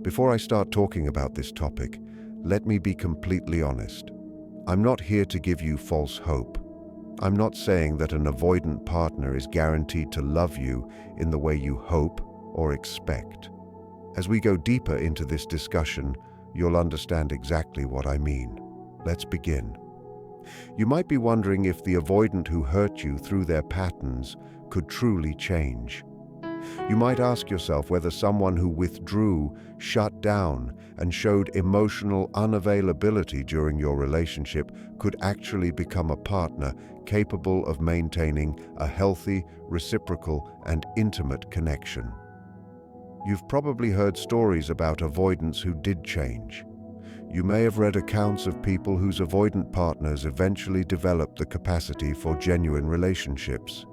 Before I start talking about this topic, let me be completely honest. I'm not here to give you false hope. I'm not saying that an avoidant partner is guaranteed to love you in the way you hope or expect. As we go deeper into this discussion, you'll understand exactly what I mean. Let's begin. You might be wondering if the avoidant who hurt you through their patterns could truly change. You might ask yourself whether someone who withdrew, shut down, and showed emotional unavailability during your relationship could actually become a partner capable of maintaining a healthy, reciprocal, and intimate connection. You've probably heard stories about avoidants who did change. You may have read accounts of people whose avoidant partners eventually developed the capacity for genuine relationships.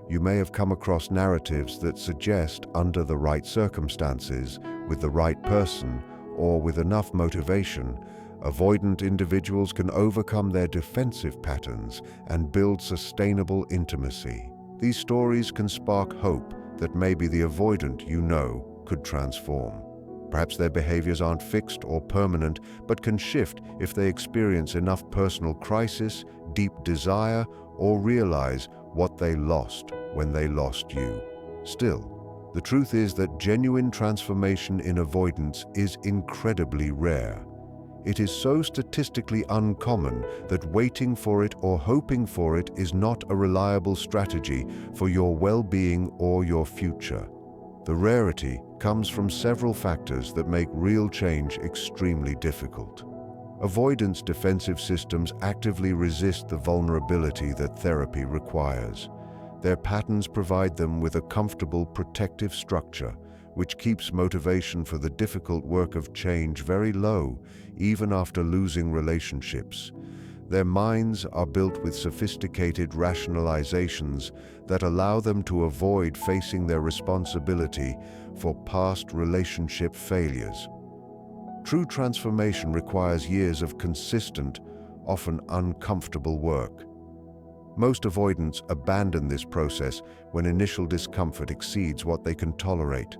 You may have come across narratives that suggest, under the right circumstances, with the right person, or with enough motivation, avoidant individuals can overcome their defensive patterns and build sustainable intimacy. These stories can spark hope that maybe the avoidant you know could transform. Perhaps their behaviors aren't fixed or permanent, but can shift if they experience enough personal crisis, deep desire, or realize what they lost when they lost you. Still, the truth is that genuine transformation in avoidance is incredibly rare. It is so statistically uncommon that waiting for it or hoping for it is not a reliable strategy for your well-being or your future. The rarity comes from several factors that make real change extremely difficult. Avoidance defensive systems actively resist the vulnerability that therapy requires. Their patterns provide them with a comfortable, protective structure, which keeps motivation for the difficult work of change very low, even after losing relationships. Their minds are built with sophisticated rationalizations that allow them to avoid facing their responsibility for past relationship failures. True transformation requires years of consistent, often uncomfortable work. Most avoidants abandon this process when initial discomfort exceeds what they can tolerate.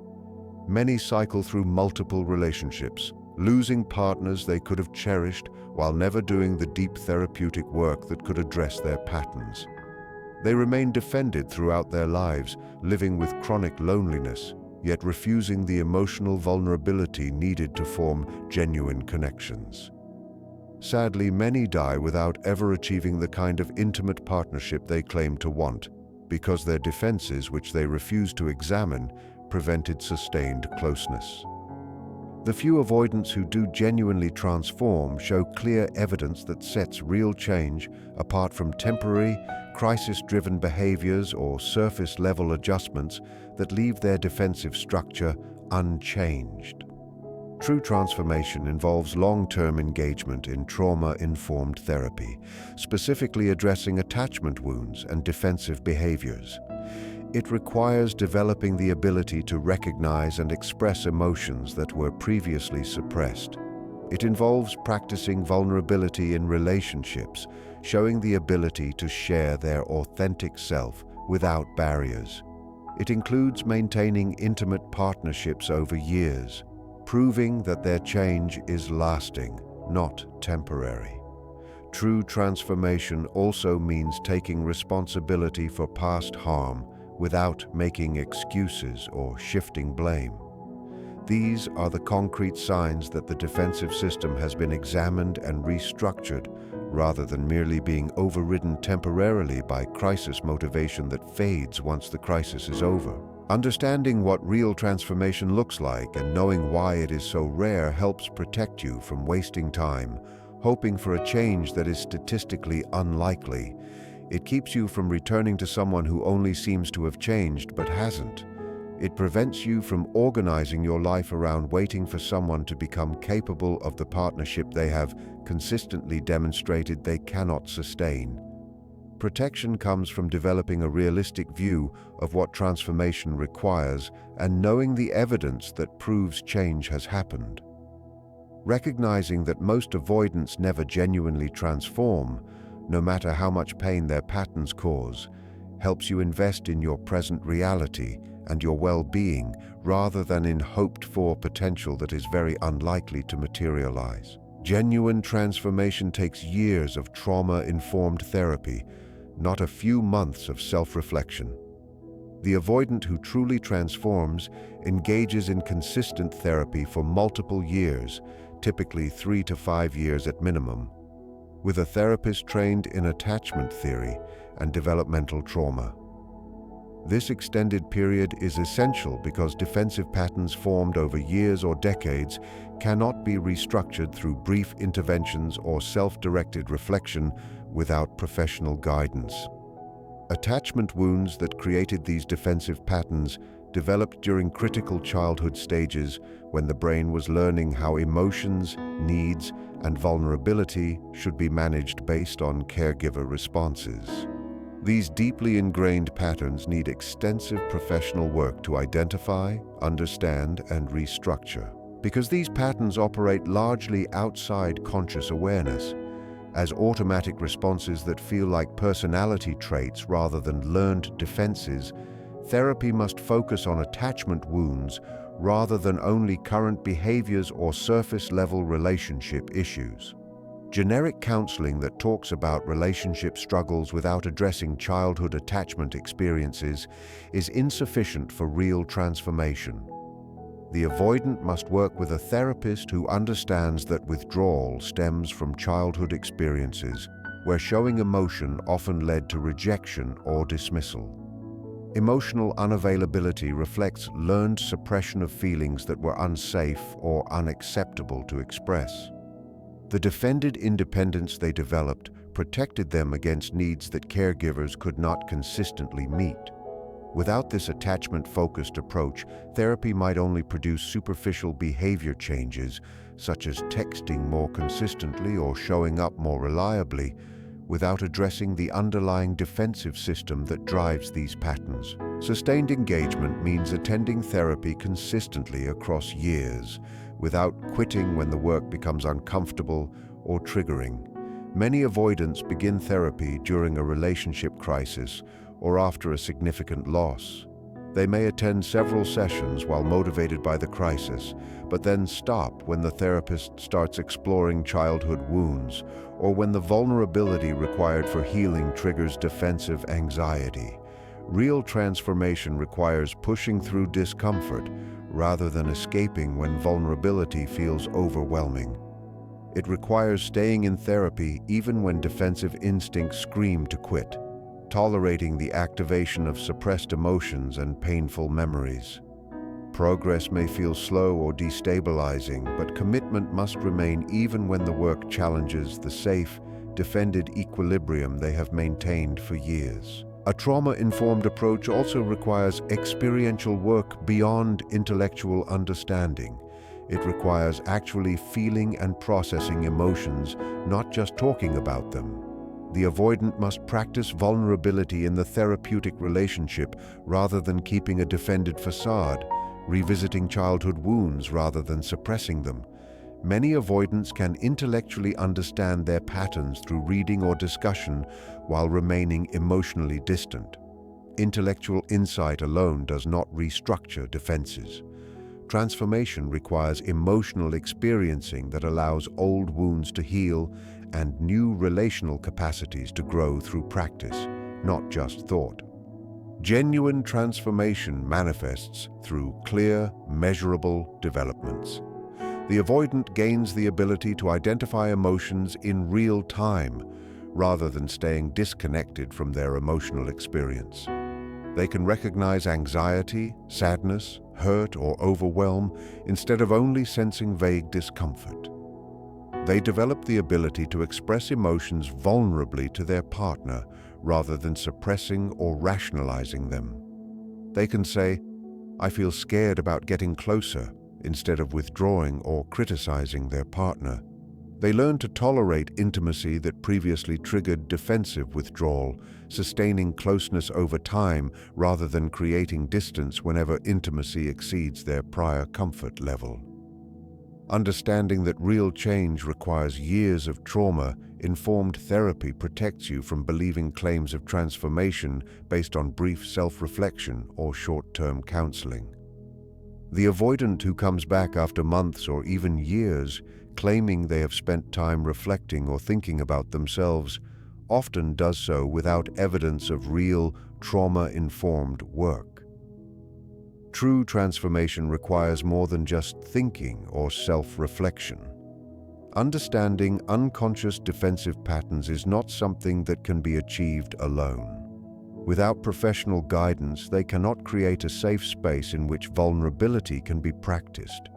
Many cycle through multiple relationships, losing partners they could have cherished while never doing the deep therapeutic work that could address their patterns. They remain defended throughout their lives, living with chronic loneliness, yet refusing the emotional vulnerability needed to form genuine connections. Sadly, many die without ever achieving the kind of intimate partnership they claim to want, because their defenses, which they refuse to examine, prevented sustained closeness. The few avoidants who do genuinely transform show clear evidence that sets real change apart from temporary, crisis-driven behaviors or surface-level adjustments that leave their defensive structure unchanged. True transformation involves long-term engagement in trauma-informed therapy, specifically addressing attachment wounds and defensive behaviors. It requires developing the ability to recognize and express emotions that were previously suppressed. It involves practicing vulnerability in relationships, showing the ability to share their authentic self without barriers. It includes maintaining intimate partnerships over years, proving that their change is lasting, not temporary. True transformation also means taking responsibility for past harm without making excuses or shifting blame. These are the concrete signs that the defensive system has been examined and restructured, rather than merely being overridden temporarily by crisis motivation that fades once the crisis is over. Understanding what real transformation looks like and knowing why it is so rare helps protect you from wasting time, hoping for a change that is statistically unlikely. It keeps you from returning to someone who only seems to have changed but hasn't. It prevents you from organizing your life around waiting for someone to become capable of the partnership they have consistently demonstrated they cannot sustain. Protection comes from developing a realistic view of what transformation requires and knowing the evidence that proves change has happened. Recognizing that most avoidants never genuinely transform, no matter how much pain their patterns cause, helps you invest in your present reality and your well-being, rather than in hoped-for potential that is very unlikely to materialize. Genuine transformation takes years of trauma-informed therapy, not a few months of self-reflection. The avoidant who truly transforms engages in consistent therapy for multiple years, typically 3 to 5 years at minimum, with a therapist trained in attachment theory and developmental trauma. This extended period is essential because defensive patterns formed over years or decades cannot be restructured through brief interventions or self-directed reflection without professional guidance. Attachment wounds that created these defensive patterns developed during critical childhood stages when the brain was learning how emotions, needs, and vulnerability should be managed based on caregiver responses. These deeply ingrained patterns need extensive professional work to identify, understand, and restructure. Because these patterns operate largely outside conscious awareness, as automatic responses that feel like personality traits rather than learned defenses, therapy must focus on attachment wounds rather than only current behaviors or surface-level relationship issues. Generic counseling that talks about relationship struggles without addressing childhood attachment experiences is insufficient for real transformation. The avoidant must work with a therapist who understands that withdrawal stems from childhood experiences, where showing emotion often led to rejection or dismissal. Emotional unavailability reflects learned suppression of feelings that were unsafe or unacceptable to express. The defended independence they developed protected them against needs that caregivers could not consistently meet. Without this attachment-focused approach, therapy might only produce superficial behavior changes, such as texting more consistently or showing up more reliably, without addressing the underlying defensive system that drives these patterns. Sustained engagement means attending therapy consistently across years, without quitting when the work becomes uncomfortable or triggering. Many avoidants begin therapy during a relationship crisis or after a significant loss. They may attend several sessions while motivated by the crisis, but then stop when the therapist starts exploring childhood wounds or when the vulnerability required for healing triggers defensive anxiety. Real transformation requires pushing through discomfort rather than escaping when vulnerability feels overwhelming. It requires staying in therapy even when defensive instincts scream to quit, tolerating the activation of suppressed emotions and painful memories. Progress may feel slow or destabilizing, but commitment must remain even when the work challenges the safe, defended equilibrium they have maintained for years. A trauma-informed approach also requires experiential work beyond intellectual understanding. It requires actually feeling and processing emotions, not just talking about them. The avoidant must practice vulnerability in the therapeutic relationship rather than keeping a defended facade, revisiting childhood wounds rather than suppressing them. Many avoidants can intellectually understand their patterns through reading or discussion while remaining emotionally distant. Intellectual insight alone does not restructure defenses. Transformation requires emotional experiencing that allows old wounds to heal and new relational capacities to grow through practice, not just thought. Genuine transformation manifests through clear, measurable developments. The avoidant gains the ability to identify emotions in real time, rather than staying disconnected from their emotional experience. They can recognize anxiety, sadness, hurt, or overwhelm instead of only sensing vague discomfort. They develop the ability to express emotions vulnerably to their partner rather than suppressing or rationalizing them. They can say, "I feel scared about getting closer," instead of withdrawing or criticizing their partner. They learn to tolerate intimacy that previously triggered defensive withdrawal, sustaining closeness over time rather than creating distance whenever intimacy exceeds their prior comfort level. Understanding that real change requires years of trauma-informed therapy protects you from believing claims of transformation based on brief self-reflection or short-term counseling. The avoidant who comes back after months or even years, claiming they have spent time reflecting or thinking about themselves, often does so without evidence of real, trauma-informed work. True transformation requires more than just thinking or self-reflection. Understanding unconscious defensive patterns is not something that can be achieved alone. Without professional guidance, they cannot create a safe space in which vulnerability can be practiced.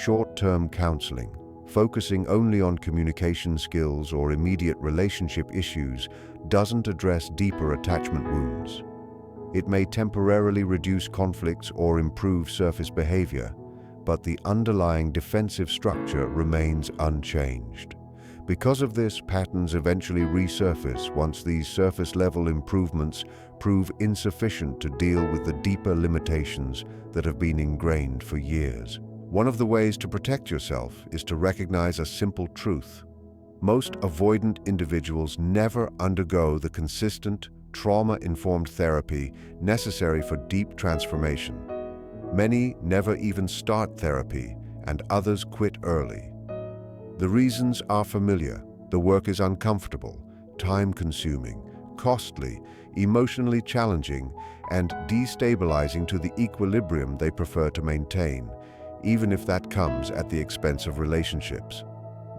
Short-term counseling, focusing only on communication skills or immediate relationship issues, doesn't address deeper attachment wounds. It may temporarily reduce conflicts or improve surface behavior, but the underlying defensive structure remains unchanged. Because of this, patterns eventually resurface once these surface-level improvements prove insufficient to deal with the deeper limitations that have been ingrained for years. One of the ways to protect yourself is to recognize a simple truth. Most avoidant individuals never undergo the consistent, trauma-informed therapy necessary for deep transformation. Many never even start therapy, and others quit early. The reasons are familiar. The work is uncomfortable, time-consuming, costly, emotionally challenging, and destabilizing to the equilibrium they prefer to maintain, even if that comes at the expense of relationships.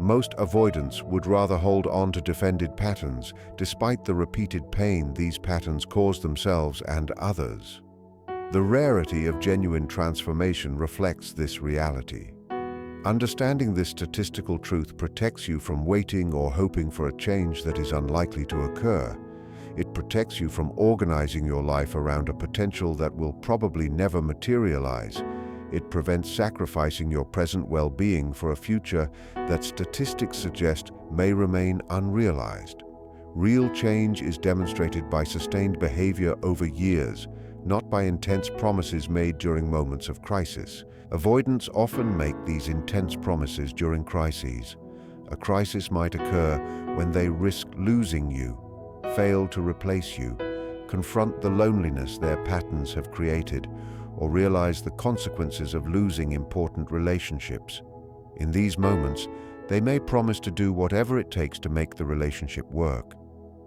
Most avoidants would rather hold on to defended patterns, despite the repeated pain these patterns cause themselves and others. The rarity of genuine transformation reflects this reality. Understanding this statistical truth protects you from waiting or hoping for a change that is unlikely to occur. It protects you from organizing your life around a potential that will probably never materialize. It prevents sacrificing your present well-being for a future that statistics suggest may remain unrealized. Real change is demonstrated by sustained behavior over years, not by intense promises made during moments of crisis. Avoidants often make these intense promises during crises. A crisis might occur when they risk losing you, fail to replace you, confront the loneliness their patterns have created, or realize the consequences of losing important relationships. In these moments, they may promise to do whatever it takes to make the relationship work.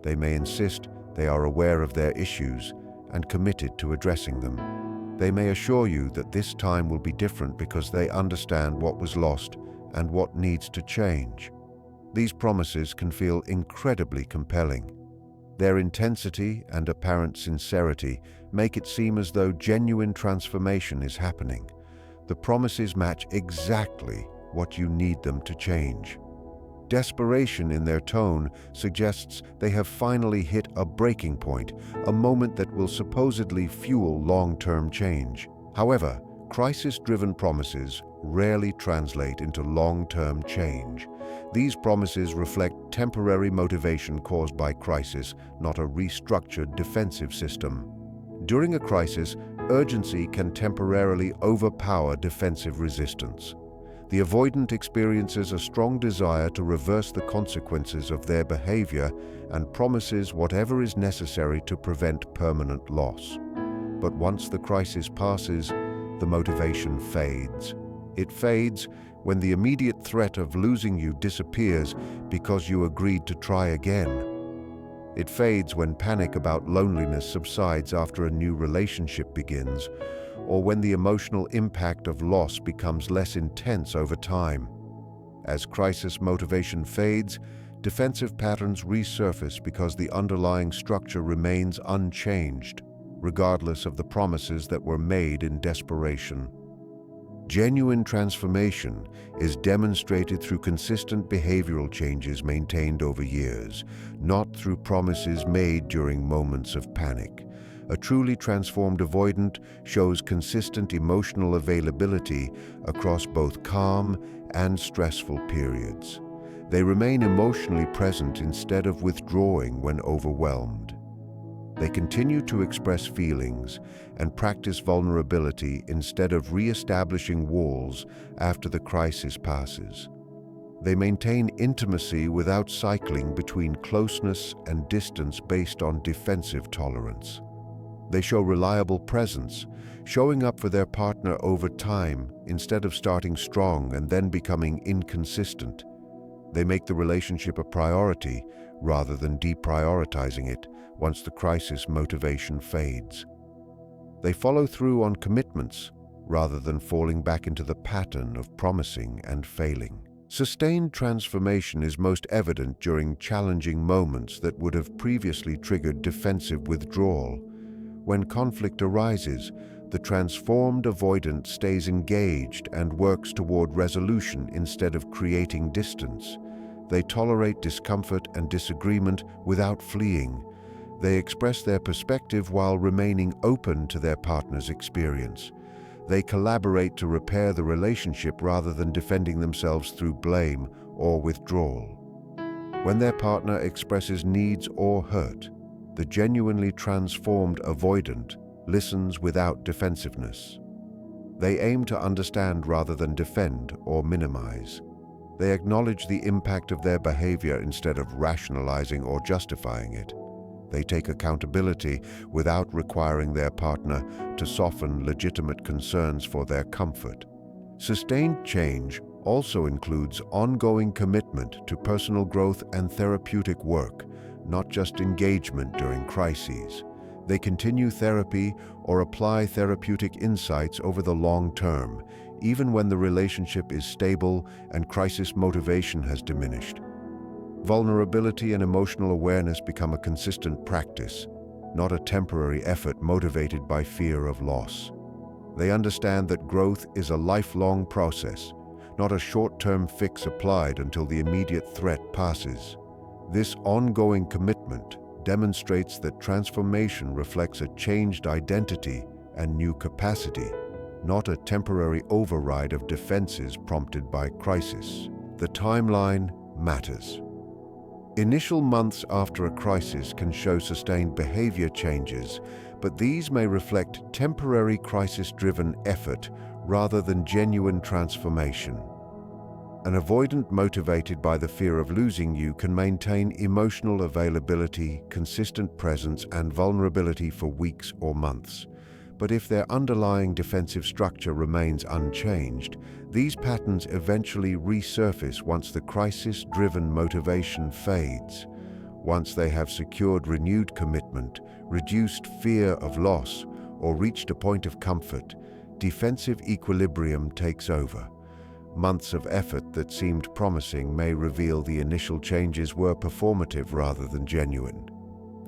They may insist they are aware of their issues and committed to addressing them. They may assure you that this time will be different because they understand what was lost and what needs to change. These promises can feel incredibly compelling. Their intensity and apparent sincerity make it seem as though genuine transformation is happening. The promises match exactly what you need them to change. Desperation in their tone suggests they have finally hit a breaking point, a moment that will supposedly fuel long-term change. However, crisis-driven promises rarely translate into long-term change. These promises reflect temporary motivation caused by crisis, not a restructured defensive system. During a crisis, urgency can temporarily overpower defensive resistance. The avoidant experiences a strong desire to reverse the consequences of their behavior and promises whatever is necessary to prevent permanent loss. But once the crisis passes, the motivation fades. It fades when the immediate threat of losing you disappears because you agreed to try again. It fades when panic about loneliness subsides after a new relationship begins, or when the emotional impact of loss becomes less intense over time. As crisis motivation fades, defensive patterns resurface because the underlying structure remains unchanged, regardless of the promises that were made in desperation. Genuine transformation is demonstrated through consistent behavioral changes maintained over years, not through promises made during moments of panic. A truly transformed avoidant shows consistent emotional availability across both calm and stressful periods. They remain emotionally present instead of withdrawing when overwhelmed. They continue to express feelings and practice vulnerability instead of re-establishing walls after the crisis passes. They maintain intimacy without cycling between closeness and distance based on defensive tolerance. They show reliable presence, showing up for their partner over time instead of starting strong and then becoming inconsistent. They make the relationship a priority rather than deprioritizing it once the crisis motivation fades. They follow through on commitments rather than falling back into the pattern of promising and failing. Sustained transformation is most evident during challenging moments that would have previously triggered defensive withdrawal. When conflict arises, the transformed avoidant stays engaged and works toward resolution instead of creating distance. They tolerate discomfort and disagreement without fleeing. They express their perspective while remaining open to their partner's experience. They collaborate to repair the relationship rather than defending themselves through blame or withdrawal. When their partner expresses needs or hurt, the genuinely transformed avoidant listens without defensiveness. They aim to understand rather than defend or minimize. They acknowledge the impact of their behavior instead of rationalizing or justifying it. They take accountability without requiring their partner to soften legitimate concerns for their comfort. Sustained change also includes ongoing commitment to personal growth and therapeutic work, not just engagement during crises. They continue therapy or apply therapeutic insights over the long term, even when the relationship is stable and crisis motivation has diminished. Vulnerability and emotional awareness become a consistent practice, not a temporary effort motivated by fear of loss. They understand that growth is a lifelong process, not a short-term fix applied until the immediate threat passes. This ongoing commitment demonstrates that transformation reflects a changed identity and new capacity, not a temporary override of defenses prompted by crisis. The timeline matters. Initial months after a crisis can show sustained behavior changes, but these may reflect temporary crisis-driven effort rather than genuine transformation. An avoidant motivated by the fear of losing you can maintain emotional availability, consistent presence, and vulnerability for weeks or months. But if their underlying defensive structure remains unchanged, these patterns eventually resurface once the crisis-driven motivation fades. Once they have secured renewed commitment, reduced fear of loss, or reached a point of comfort, defensive equilibrium takes over. Months of effort that seemed promising may reveal the initial changes were performative rather than genuine.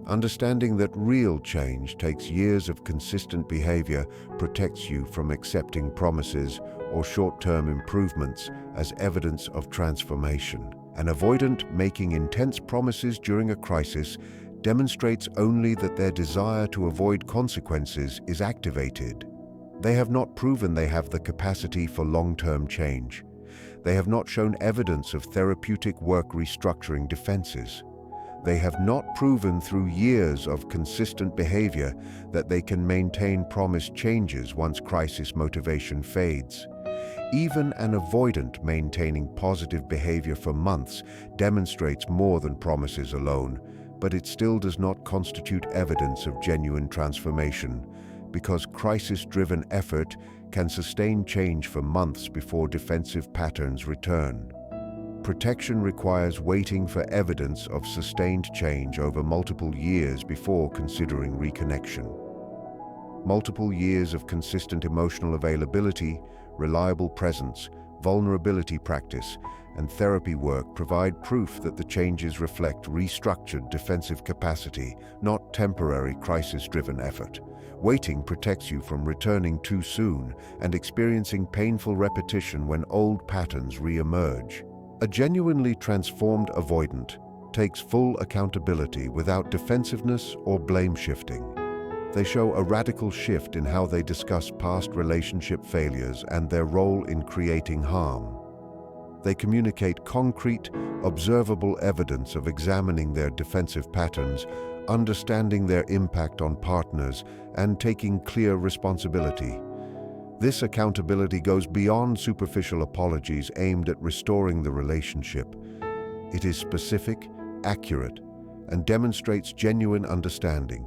Understanding that real change takes years of consistent behavior protects you from accepting promises or short-term improvements as evidence of transformation. An avoidant making intense promises during a crisis demonstrates only that their desire to avoid consequences is activated. They have not proven they have the capacity for long-term change. They have not shown evidence of therapeutic work restructuring defenses. They have not proven through years of consistent behavior that they can maintain promised changes once crisis motivation fades. Even an avoidant maintaining positive behavior for months demonstrates more than promises alone, but it still does not constitute evidence of genuine transformation, because crisis-driven effort can sustain change for months before defensive patterns return. Protection requires waiting for evidence of sustained change over multiple years before considering reconnection. Multiple years of consistent emotional availability, reliable presence, vulnerability practice, and therapy work provide proof that the changes reflect restructured defensive capacity, not temporary crisis-driven effort. Waiting protects you from returning too soon and experiencing painful repetition when old patterns re-emerge. A genuinely transformed avoidant takes full accountability without defensiveness or blame shifting. They show a radical shift in how they discuss past relationship failures and their role in creating harm. They communicate concrete, observable evidence of examining their defensive patterns understanding their impact on partners, and taking clear responsibility. This accountability goes beyond superficial apologies aimed at restoring the relationship. It is specific, accurate, and demonstrates genuine understanding.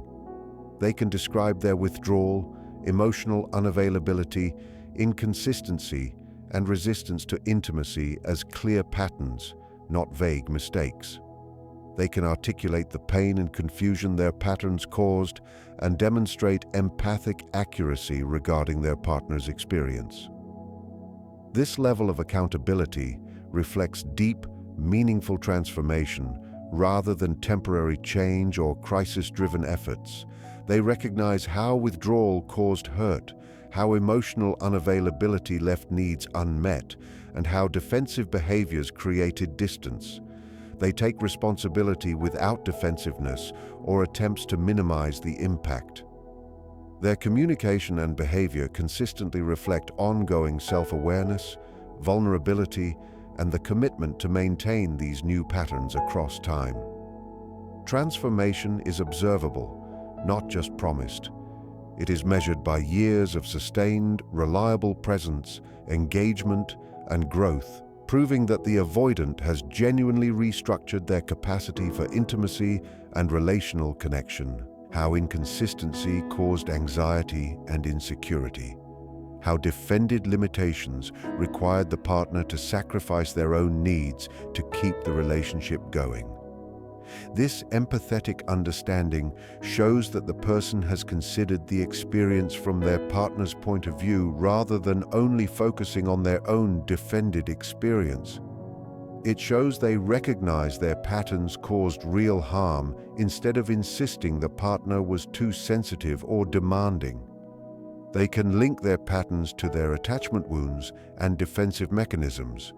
They can describe their withdrawal, emotional unavailability, inconsistency, and resistance to intimacy as clear patterns, not vague mistakes. They can articulate the pain and confusion their patterns caused and demonstrate empathic accuracy regarding their partner's experience. This level of accountability reflects deep, meaningful transformation rather than temporary change or crisis-driven efforts. They recognize how withdrawal caused hurt, how emotional unavailability left needs unmet, and how defensive behaviors created distance. They take responsibility without defensiveness or attempts to minimize the impact. Their communication and behavior consistently reflect ongoing self-awareness, vulnerability, and the commitment to maintain these new patterns across time. Transformation is observable, not just promised. It is measured by years of sustained, reliable presence, engagement, and growth, proving that the avoidant has genuinely restructured their capacity for intimacy and relational connection. How inconsistency caused anxiety and insecurity. How defended limitations required the partner to sacrifice their own needs to keep the relationship going. This empathetic understanding shows that the person has considered the experience from their partner's point of view rather than only focusing on their own defended experience. It shows they recognize their patterns caused real harm instead of insisting the partner was too sensitive or demanding. They can link their patterns to their attachment wounds and defensive mechanisms.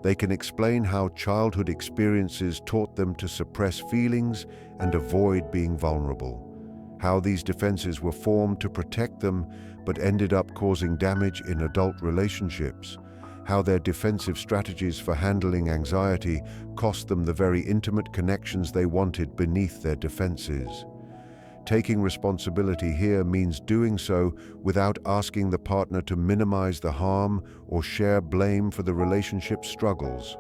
They can explain how childhood experiences taught them to suppress feelings and avoid being vulnerable, how these defenses were formed to protect them but ended up causing damage in adult relationships, how their defensive strategies for handling anxiety cost them the very intimate connections they wanted beneath their defenses. Taking responsibility here means doing so without asking the partner to minimize the harm or share blame for the relationship's struggles.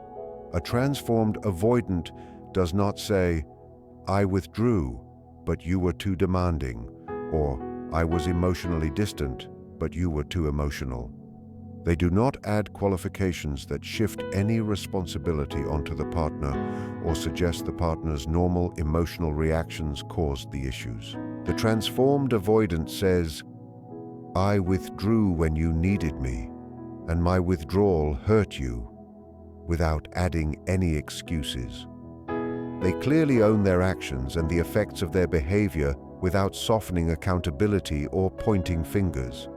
A transformed avoidant does not say, "I withdrew, but you were too demanding," or "I was emotionally distant, but you were too emotional." They do not add qualifications that shift any responsibility onto the partner or suggest the partner's normal emotional reactions caused the issues. The transformed avoidant says, "I withdrew when you needed me, and my withdrawal hurt you," without adding any excuses. They clearly own their actions and the effects of their behavior without softening accountability or pointing fingers.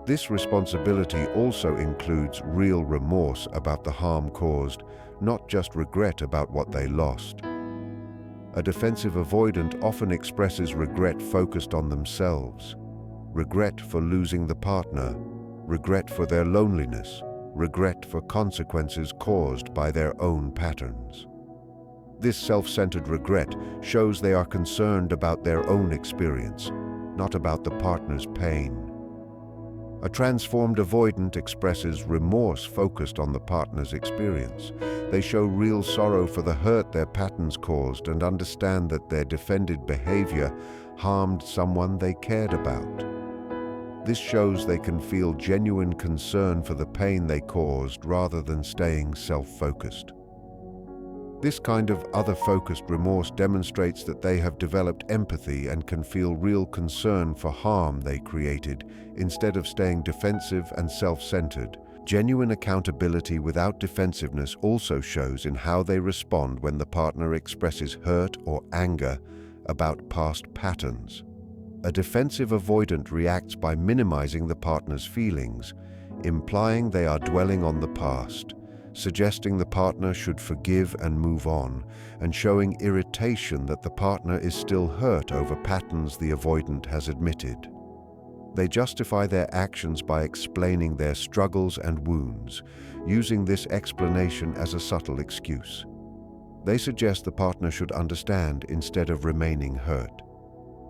This responsibility also includes real remorse about the harm caused, not just regret about what they lost. A defensive avoidant often expresses regret focused on themselves, regret for losing the partner, regret for their loneliness, regret for consequences caused by their own patterns. This self-centered regret shows they are concerned about their own experience, not about the partner's pain. A transformed avoidant expresses remorse focused on the partner's experience. They show real sorrow for the hurt their patterns caused and understand that their defended behavior harmed someone they cared about. This shows they can feel genuine concern for the pain they caused rather than staying self-focused. This kind of other-focused remorse demonstrates that they have developed empathy and can feel real concern for harm they created instead of staying defensive and self-centered. Genuine accountability without defensiveness also shows in how they respond when the partner expresses hurt or anger about past patterns. A defensive avoidant reacts by minimizing the partner's feelings, implying they are dwelling on the past, suggesting the partner should forgive and move on, and showing irritation that the partner is still hurt over patterns the avoidant has admitted. They justify their actions by explaining their struggles and wounds, using this explanation as a subtle excuse. They suggest the partner should understand instead of remaining hurt.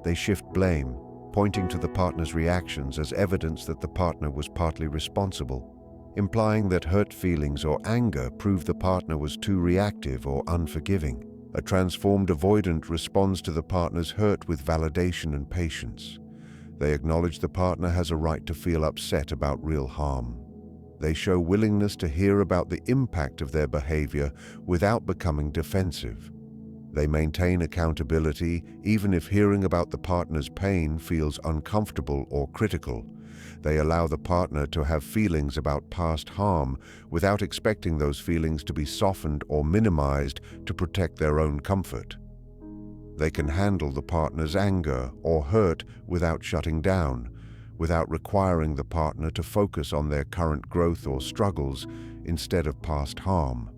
They shift blame, pointing to the partner's reactions as evidence that the partner was partly responsible, implying that hurt feelings or anger prove the partner was too reactive or unforgiving. A transformed avoidant responds to the partner's hurt with validation and patience. They acknowledge the partner has a right to feel upset about real harm. They show willingness to hear about the impact of their behavior without becoming defensive. They maintain accountability even if hearing about the partner's pain feels uncomfortable or critical. They allow the partner to have feelings about past harm without expecting those feelings to be softened or minimized to protect their own comfort. They can handle the partner's anger or hurt without shutting down, without requiring the partner to focus on their current growth or struggles instead of past harm.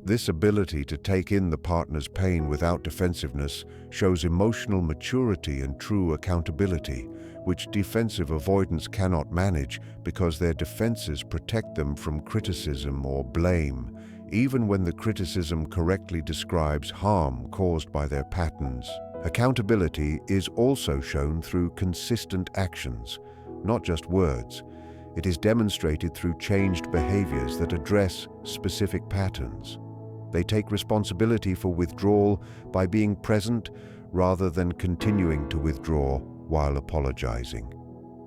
This ability to take in the partner's pain without defensiveness shows emotional maturity and true accountability, which defensive avoidants cannot manage because their defenses protect them from criticism or blame, even when the criticism correctly describes harm caused by their patterns. Accountability is also shown through consistent actions, not just words. It is demonstrated through changed behaviors that address specific patterns. They take responsibility for withdrawal by being present rather than continuing to withdraw while apologizing.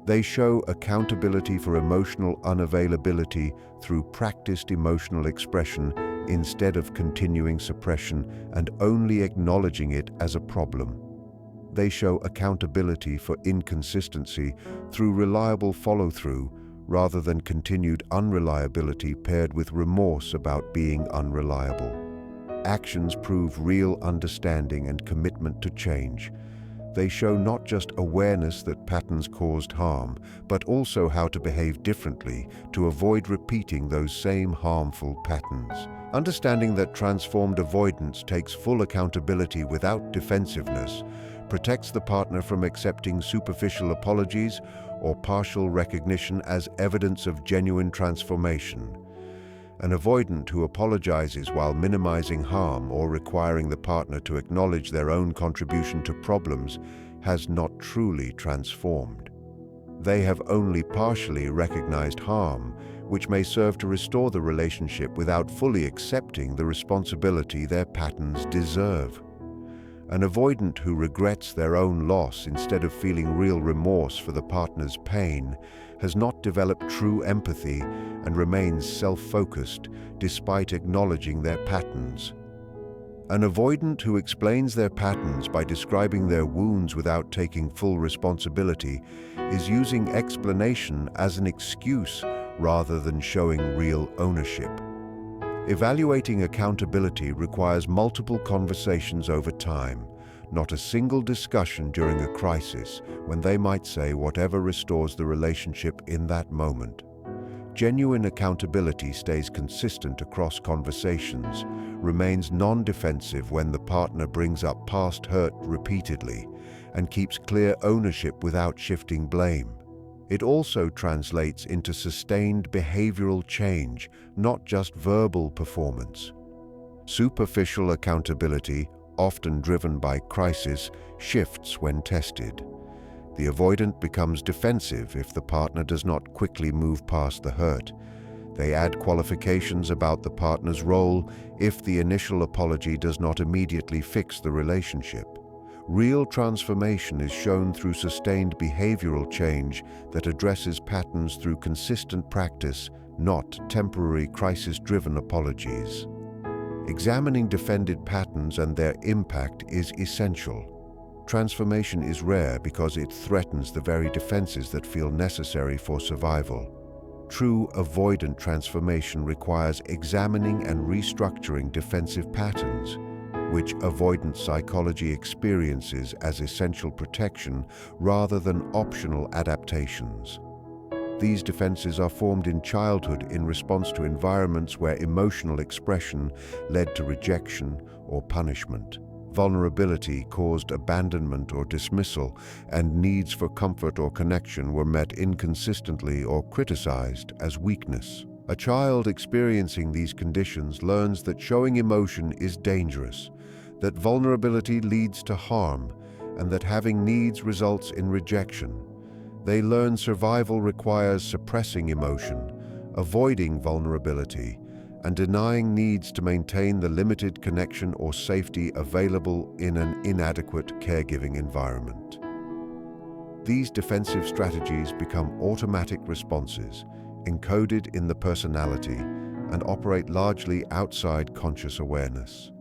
They show accountability for emotional unavailability through practiced emotional expression instead of continuing suppression and only acknowledging it as a problem. They show accountability for inconsistency through reliable follow-through rather than continued unreliability paired with remorse about being unreliable. Actions prove real understanding and commitment to change. They show not just awareness that patterns caused harm, but also how to behave differently to avoid repeating those same harmful patterns. Understanding that transformed avoidance takes full accountability without defensiveness protects the partner from accepting superficial apologies or partial recognition as evidence of genuine transformation. An avoidant who apologizes while minimizing harm or requiring the partner to acknowledge their own contribution to problems has not truly transformed. They have only partially recognized harm, which may serve to restore the relationship without fully accepting the responsibility their patterns deserve. An avoidant who regrets their own loss instead of feeling real remorse for the partner's pain has not developed true empathy and remains self-focused despite acknowledging their patterns. An avoidant who explains their patterns by describing their wounds without taking full responsibility is using explanation as an excuse rather than showing real ownership. Evaluating accountability requires multiple conversations over time, not a single discussion during a crisis when they might say whatever restores the relationship in that moment. Genuine accountability stays consistent across conversations, remains non-defensive when the partner brings up past hurt repeatedly, and keeps clear ownership without shifting blame. It also translates into sustained behavioral change, not just verbal performance. Superficial accountability, often driven by crisis, shifts when tested. The avoidant becomes defensive if the partner does not quickly move past the hurt. They add qualifications about the partner's role if the initial apology does not immediately fix the relationship. Real transformation is shown through sustained behavioral change that addresses patterns through consistent practice, not temporary crisis-driven apologies. Examining defended patterns and their impact is essential. Transformation is rare because it threatens the very defenses that feel necessary for survival. True avoidant transformation requires examining and restructuring defensive patterns, which avoidant psychology experiences as essential protection rather than optional adaptations. These defenses are formed in childhood in response to environments where emotional expression led to rejection or punishment. Vulnerability caused abandonment or dismissal, and needs for comfort or connection were met inconsistently or criticized as weakness. A child experiencing these conditions learns that showing emotion is dangerous, that vulnerability leads to harm, and that having needs results in rejection. They learn survival requires suppressing emotion, avoiding vulnerability, and denying needs to maintain the limited connection or safety available in an inadequate caregiving environment. These defensive strategies become automatic responses, encoded in the personality, and operate largely outside conscious awareness.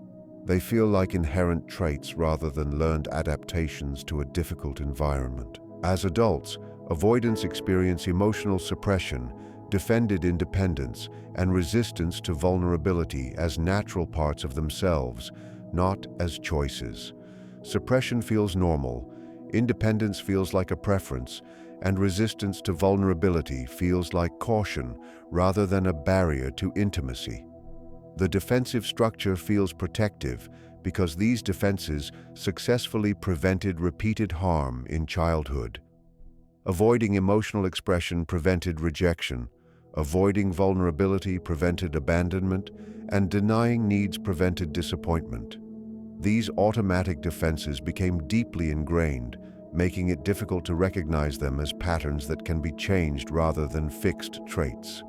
They feel like inherent traits rather than learned adaptations to a difficult environment. As adults, avoidants experience emotional suppression, defended independence, and resistance to vulnerability as natural parts of themselves, not as choices. Suppression feels normal, independence feels like a preference, and resistance to vulnerability feels like caution rather than a barrier to intimacy. The defensive structure feels protective because these defenses successfully prevented repeated harm in childhood. Avoiding emotional expression prevented rejection, avoiding vulnerability prevented abandonment, and denying needs prevented disappointment. These automatic defenses became deeply ingrained, making it difficult to recognize them as patterns that can be changed rather than fixed traits.